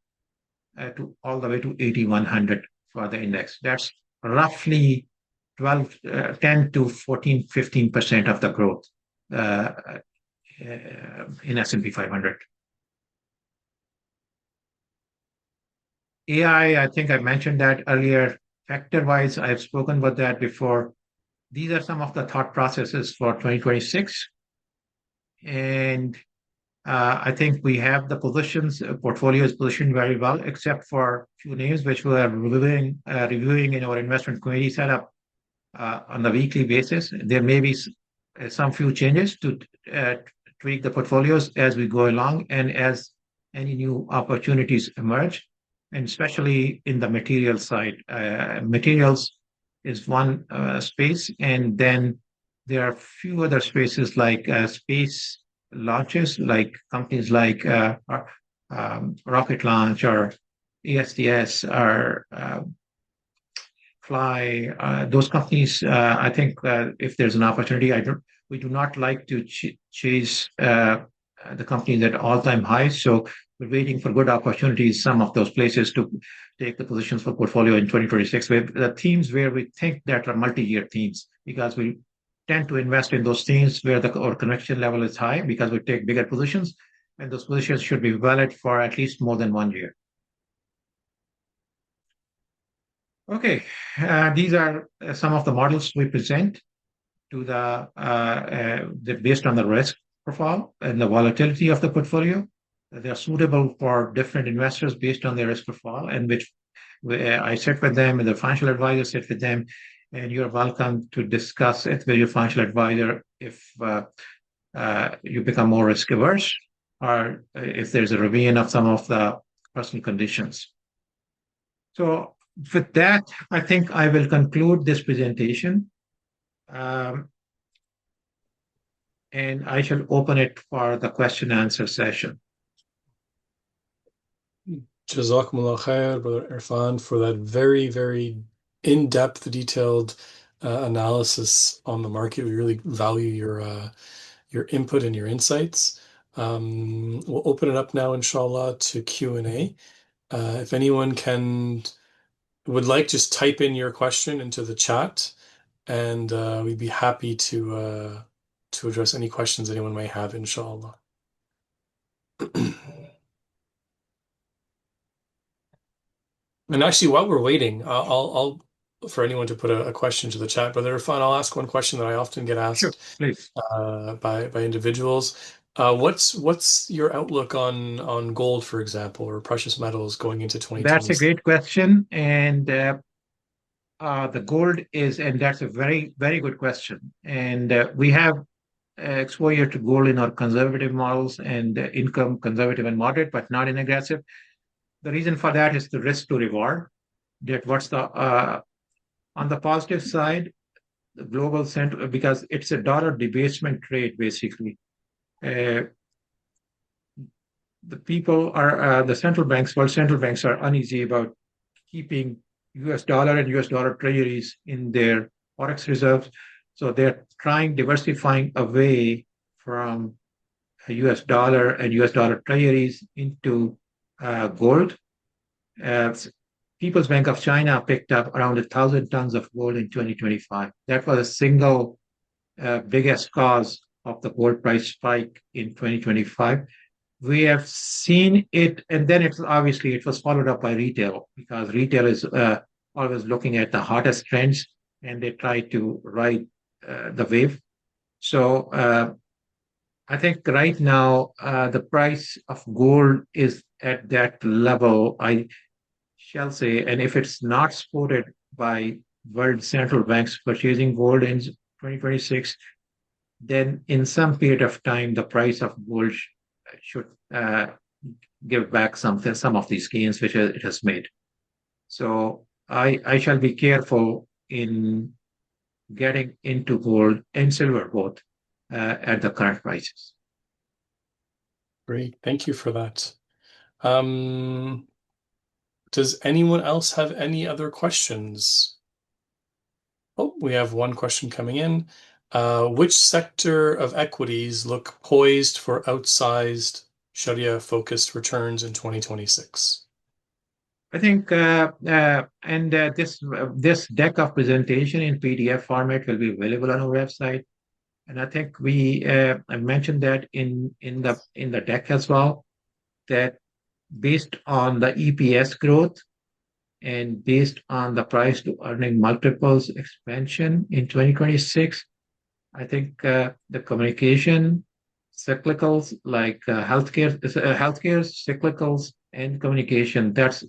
to all the way to 8,100 for the index. That's roughly 10 to 14, 15% of the growth in S&P 500. AI, I think I mentioned that earlier. Factor-wise, I've spoken about that before. These are some of the thought processes for 2026. And I think we have the portfolio is positioned very well, except for a few names which we are reviewing in our investment committee setup on a weekly basis. There may be some few changes to tweak the portfolios as we go along and as any new opportunities emerge, and especially in the material side. Materials is one space, and then there are a few other spaces like space launches, like companies like Rocket Launch or ASTS or Fly. Those companies, I think if there's an opportunity, we do not like to chase the companies at all-time highs. So we're waiting for good opportunities, some of those places to take the positions for portfolio in 2026. With the themes where we think that are multi-year themes, because we tend to invest in those themes where our conviction level is high, because we take bigger positions, and those positions should be valid for at least more than 1 year. Okay, these are some of the models we present to based on the risk profile and the volatility of the portfolio. They are suitable for different investors based on their risk profile, and which I sit with them, and the financial advisor sit with them, and you're welcome to discuss it with your financial advisor if you become more risk averse, or if there's a revision of some of the personal conditions. So with that, I think I will conclude this presentation. And I shall open it for the question and answer session. Jazakumullah khair, Brother Irfan, for that very, very in-depth, detailed analysis on the market. We really value your input and your insights. We'll open it up now, inshallah, to Q&A. If anyone would like, just type in your question into the chat, and we'd be happy to address any questions anyone may have, inshallah. And actually, while we're waiting, I'll for anyone to put a question to the chat. Brother Irfan, I'll ask one question that I often get asked. Sure, please. By individuals. What's your outlook on gold, for example, or precious metals going into 2026? That's a great question, and the gold and that's a very, very good question. And we have exposure to gold in our conservative models, and income conservative and moderate, but not in aggressive. The reason for that is the risk to reward. That on the positive side, the global center, because it's a dollar debasement trade, basically. The central banks, world central banks are uneasy about keeping US dollar and US dollar treasuries in their forex reserves. So they're diversifying away from US dollar and US dollar treasuries into gold. Uh, People's Bank of China picked up around 1,000 tons of gold in 2025. That was a single biggest cause of the gold price spike in 2025. We have seen it, and then it was followed up by retail, because retail is always looking at the hottest trends, and they try to ride the wave. So I think right now the price of gold is at that level, I shall say, and if it's not supported by world central banks purchasing gold in 2026, then in some period of time the price of gold should give back some of these gains which it has made. So I shall be careful in getting into gold and silver both at the current prices. Great, thank you for that. Does anyone else have any other questions? Oh, we have one question coming in. Which sector of equities look poised for outsized Sharia-focused returns in 2026? I think, this deck of presentation in PDF format will be available on our website, and I think I mentioned that in the deck as well, that based on the EPS growth and based on the price to earning multiples expansion in 2026, I think the communication cyclicals like healthcare cyclicals and communication, that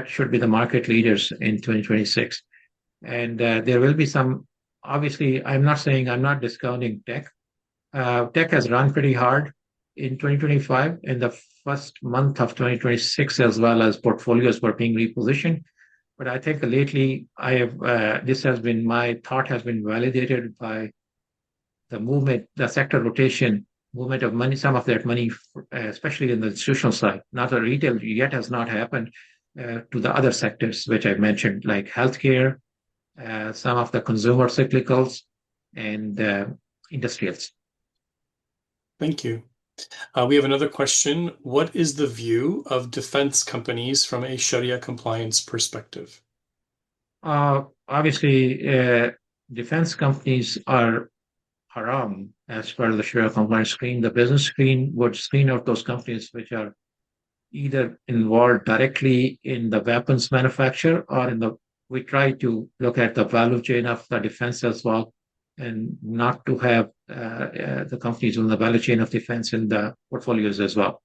should be the market leaders in 2026. And there will be some, obviously, I'm not discounting tech. Tech has run pretty hard in 2025, in the first month of 2026, as well as portfolios were being repositioned. But I think lately my thought has been validated by the movement, the sector rotation, movement of money, some of that money, especially in the institutional side. Not the retail yet has not happened to the other sectors, which I mentioned, like healthcare, some of the consumer cyclicals, and industrials. Thank you. We have another question. What is the view of defense companies from a Sharia compliance perspective? Obviously, defense companies are haram as per the Sharia compliance screen. The business screen would screen out those companies which are either involved directly in the weapons manufacture or we try to look at the value chain of the defense as well, and not to have the companies on the value chain of defense in the portfolios as well.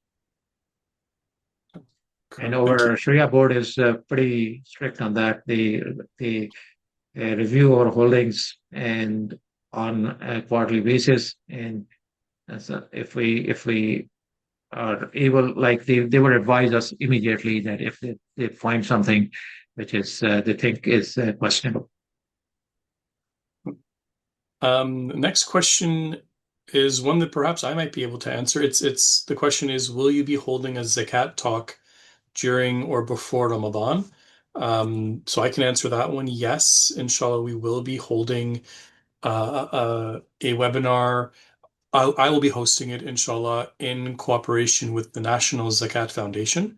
And our Sharia board is pretty strict on that. They review our holdings and on a quarterly basis, and so if we are able, like they would advise us immediately that if they find something which is they think is questionable. Next question is one that perhaps I might be able to answer. The question is, will you be holding a zakat talk during or before Ramadan? So I can answer that one. Yes, inshallah, we will be holding a webinar. I will be hosting it, inshallah, in cooperation with the National Zakat Foundation.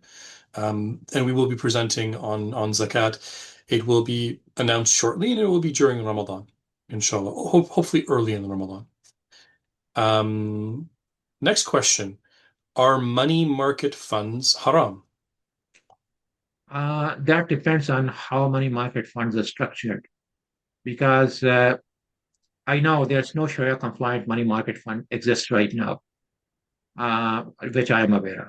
And we will be presenting on zakat. It will be announced shortly, and it will be during Ramadan, inshallah. Hopefully early in the Ramadan. Next question. Are money market funds haram? That depends on how money market funds are structured, because I know there's no Sharia compliant money market fund exists right now, which I am aware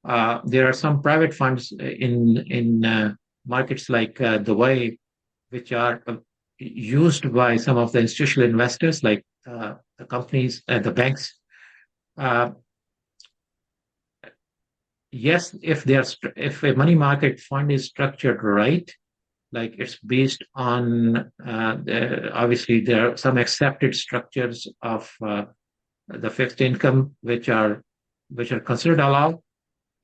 of. There are some private funds in markets like Dubai, which are used by some of the institutional investors, like the companies and the banks. Yes, if a money market fund is structured right, like it's based on obviously there are some accepted structures of the fixed income which are considered halal,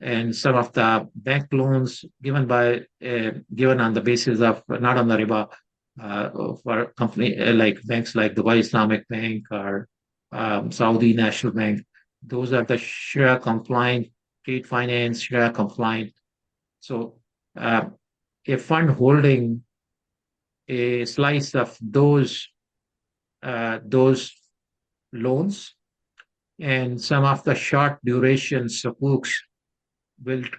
and some of the bank loans given on the basis of not on the riba, for a company like banks like Dubai Islamic Bank or Saudi National Bank. Those are the Sharia compliant, trade finance, Sharia compliant. So a fund holding a slice of those loans and some of the short duration sukuks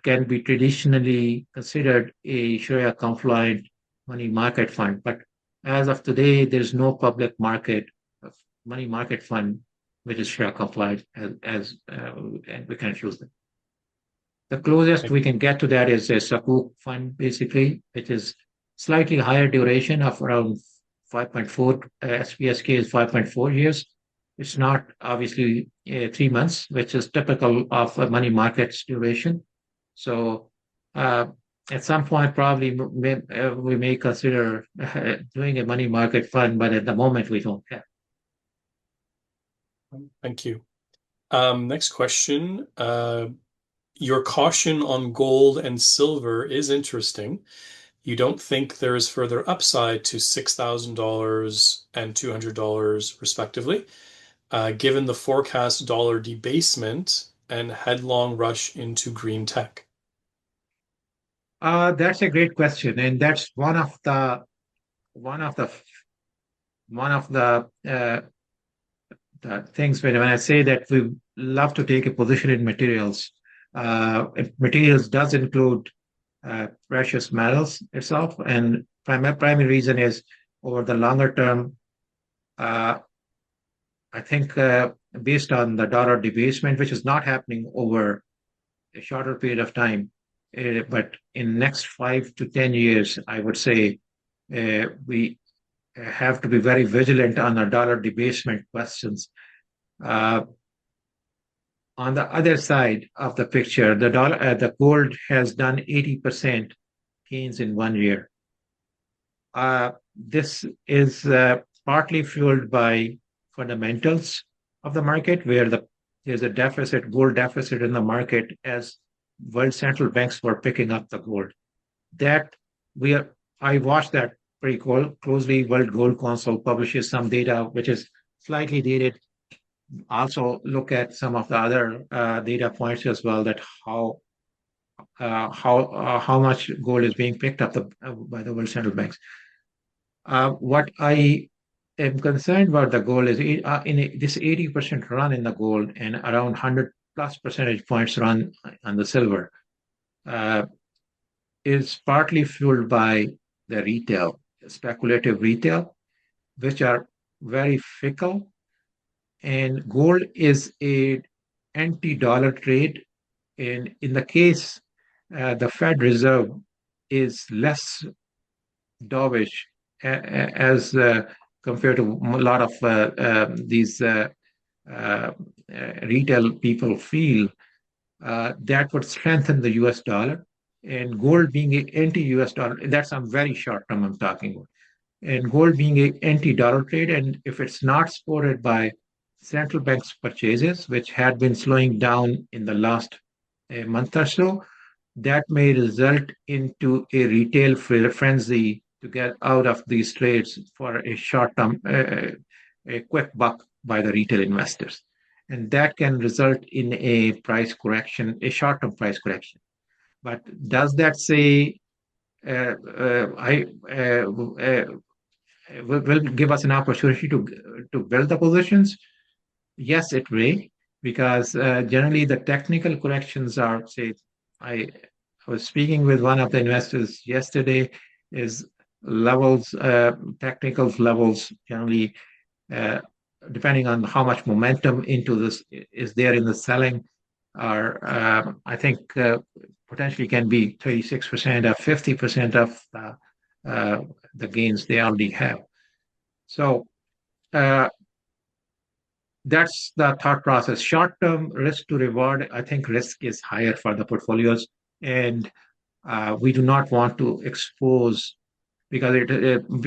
can be traditionally considered a Sharia compliant money market fund. But as of today, there's no public market money market fund which is Sharia compliant and we can choose them. The closest we can get to that is a Sukuk fund, basically, which is slightly higher duration of around 5.4. SPSK is 5.4 years. It's not obviously 3 months, which is typical of a money market's duration. So at some point, probably we may consider doing a money market fund, but at the moment we don't have. Thank you. Next question. Your caution on gold and silver is interesting. You don't think there is further upside to $6,000 and $200 respectively, given the forecast dollar debasement and headlong rush into green tech? That's a great question, and that's one of the things when I say that we love to take a position in materials. Materials does include precious metals itself, and primary reason is over the longer term. I think based on the dollar debasement, which is not happening over a shorter period of time, but in next 5 to 10 years, I would say we have to be very vigilant on the dollar debasement questions. On the other side of the picture, the gold has done 80% gains in 1 year. This is partly fueled by fundamentals of the market, where there's a gold deficit in the market as world central banks were picking up the gold. I watched that pretty closely. World Gold Council publishes some data which is slightly dated. Also look at some of the other data points as well, that how much gold is being picked up by the world central banks. What I am concerned about the gold is in this 80% run in the gold and around 100 plus percentage points run on the silver is partly fueled by the speculative retail, which are very fickle. And gold is a anti-dollar trade. And in the case, the Fed Reserve is less dovish as compared to a lot of these retail people feel, that would strengthen the US dollar. And gold being an anti-US dollar, that's a very short term I'm talking about. And gold being an anti-dollar trade, and if it's not supported by central banks' purchases, which had been slowing down in the last month or so, that may result into a retail frenzy to get out of these trades for a short term, a quick buck by the retail investors. And that can result in a price correction, a short term price correction. But does that say will give us an opportunity to build the positions? Yes, it may, because generally the technical corrections are, say, I was speaking with one of the investors yesterday, is technical levels generally, depending on how much momentum into this is there in the selling, are, I think, potentially can be 36% or 50% of the gains they already have. So that's the thought process. Short-term risk to reward, I think risk is higher for the portfolios, and we do not want to expose, because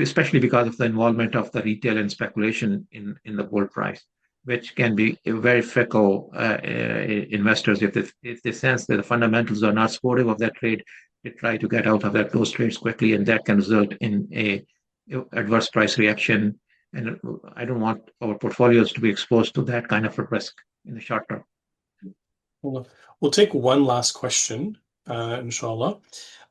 especially because of the involvement of the retail and speculation in the gold price, which can be very fickle investors. If they sense that the fundamentals are not supportive of that trade, they try to get out of those trades quickly, and that can result in a adverse price reaction. And I don't want our portfolios to be exposed to that kind of a risk in the short term. We'll take one last question, inshallah.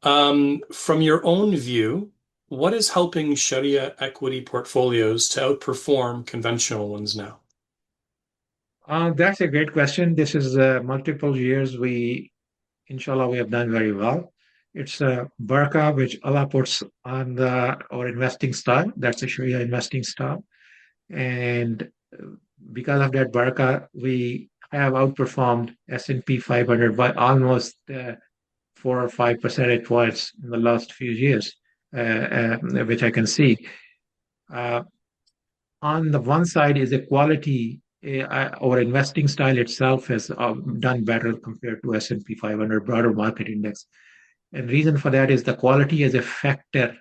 From your own view, what is helping Sharia equity portfolios to outperform conventional ones now? That's a great question. This is multiple years inshallah, we have done very well. It's a barakah which Allah puts on our investing style. That's a Sharia investing style. And because of that barakah, we have outperformed S&P 500 by almost 4 or 5 percentage points in the last few years, which I can see. On the one side is a quality. Our investing style itself has done better compared to S&P 500 broader market index. And reason for that is the quality as a factor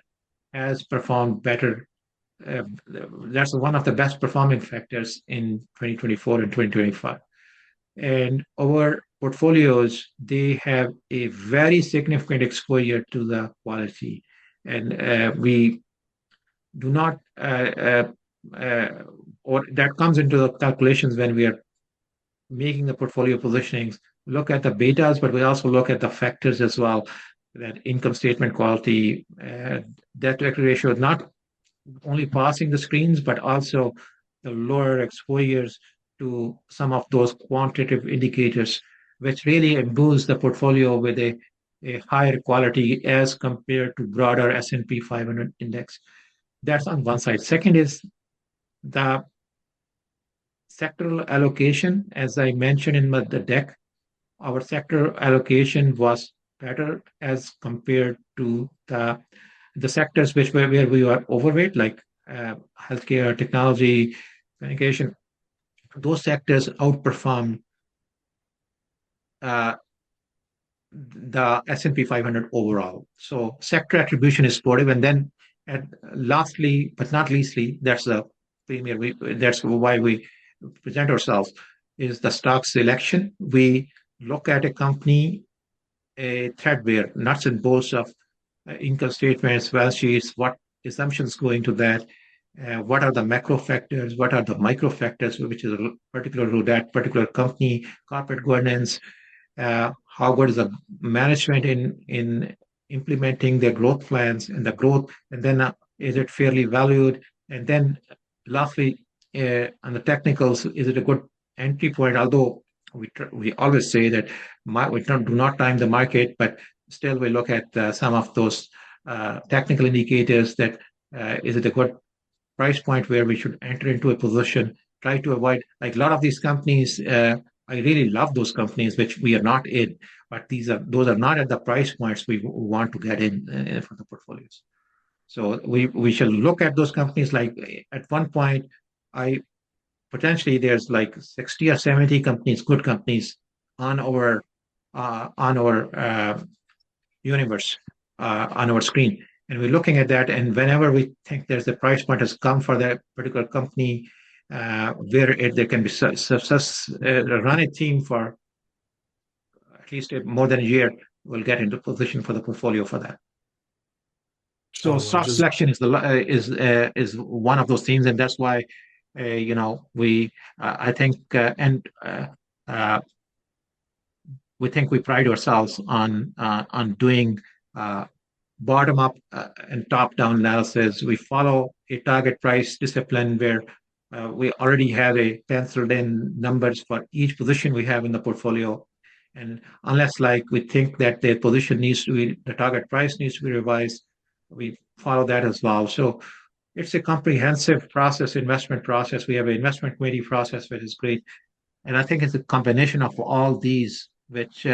has performed better. That's one of the best performing factors in 2024 and 2025. And our portfolios, they have a very significant exposure to the quality. And we do not, or that comes into the calculations when we are making the portfolio positionings. We look at the betas, but we also look at the factors as well, that income statement quality, debt to equity ratio, not only passing the screens, but also the lower exposures to some of those quantitative indicators, which really imbues the portfolio with a higher quality as compared to broader S&P 500 index. That's on one side. Second is the sectoral allocation. As I mentioned in the deck, our sector allocation was better as compared to the sectors where we are overweight, like healthcare, technology, communication. Those sectors outperformed the S&P 500 overall. So sector attribution is supportive. And then lastly, but not leastly, that's the premier. That's why we present ourselves, is the stock selection. We look at a company, a threadbare, nuts and bolts of income statements, balance sheets, what assumptions go into that, what are the macro factors, what are the micro factors, which is particular to that particular company, corporate governance, how good is the management in implementing their growth plans and the growth, and then is it fairly valued? And then lastly, on the technicals, is it a good entry point? Although we always say that we do not time the market, but still we look at some of those technical indicators that is it a good price point where we should enter into a position, try to avoid, like a lot of these companies, I really love those companies which we are not in, but those are not at the price points we want to get in for the portfolios. So we shall look at those companies. Like at one point, potentially there's like 60 or 70 companies, good companies on our universe, on our screen. And we're looking at that, and whenever we think there's a price point has come for that particular company, where there can be run a team for at least more than a year, we'll get into position for the portfolio for that. So stock selection is one of those things, and that's why I think we think we pride ourselves on doing bottom up and top down analysis. We follow a target price discipline where we already have a penciled in numbers for each position we have in the portfolio. And unless like we think that the target price needs to be revised, we follow that as well. So it's a comprehensive process, investment process. We have an investment committee process, which is great. And I think it's a combination of all these which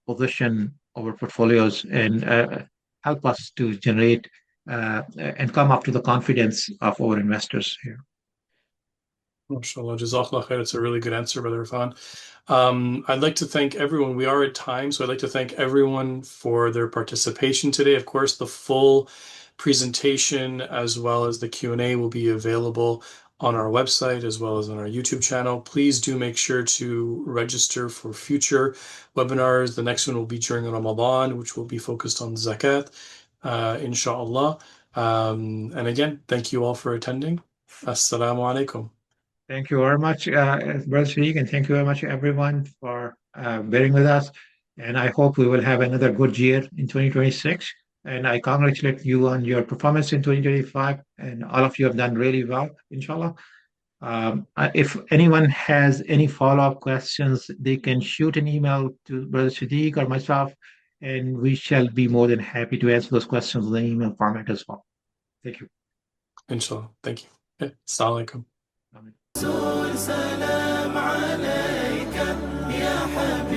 position our portfolios and help us to generate and come up to the confidence of our investors here. MashaAllah, Jazakallah khair. It's a really good answer, Brother Irfan. I'd like to thank everyone. We are at time, so I'd like to thank everyone for their participation today. Of course, the full presentation as well as the Q&A will be available on our website as well as on our YouTube channel. Please do make sure to register for future webinars. The next one will be during Ramadan, which will be focused on zakat, inshallah. And again, thank you all for attending. Assalamu alaikum. Thank you very much, Brother Siddiq, and thank you very much, everyone, for bearing with us. And I hope we will have another good year in 2026. And I congratulate you on your performance in 2025. And all of you have done really well, inshallah. If anyone has any follow-up questions, they can shoot an email to Brother Siddiq or myself, and we shall be more than happy to answer those questions in the email format as well. Thank you. Inshallah. Thank you. Okay. Assalamu alaikum. Amen. سلام عليك يا حبيبي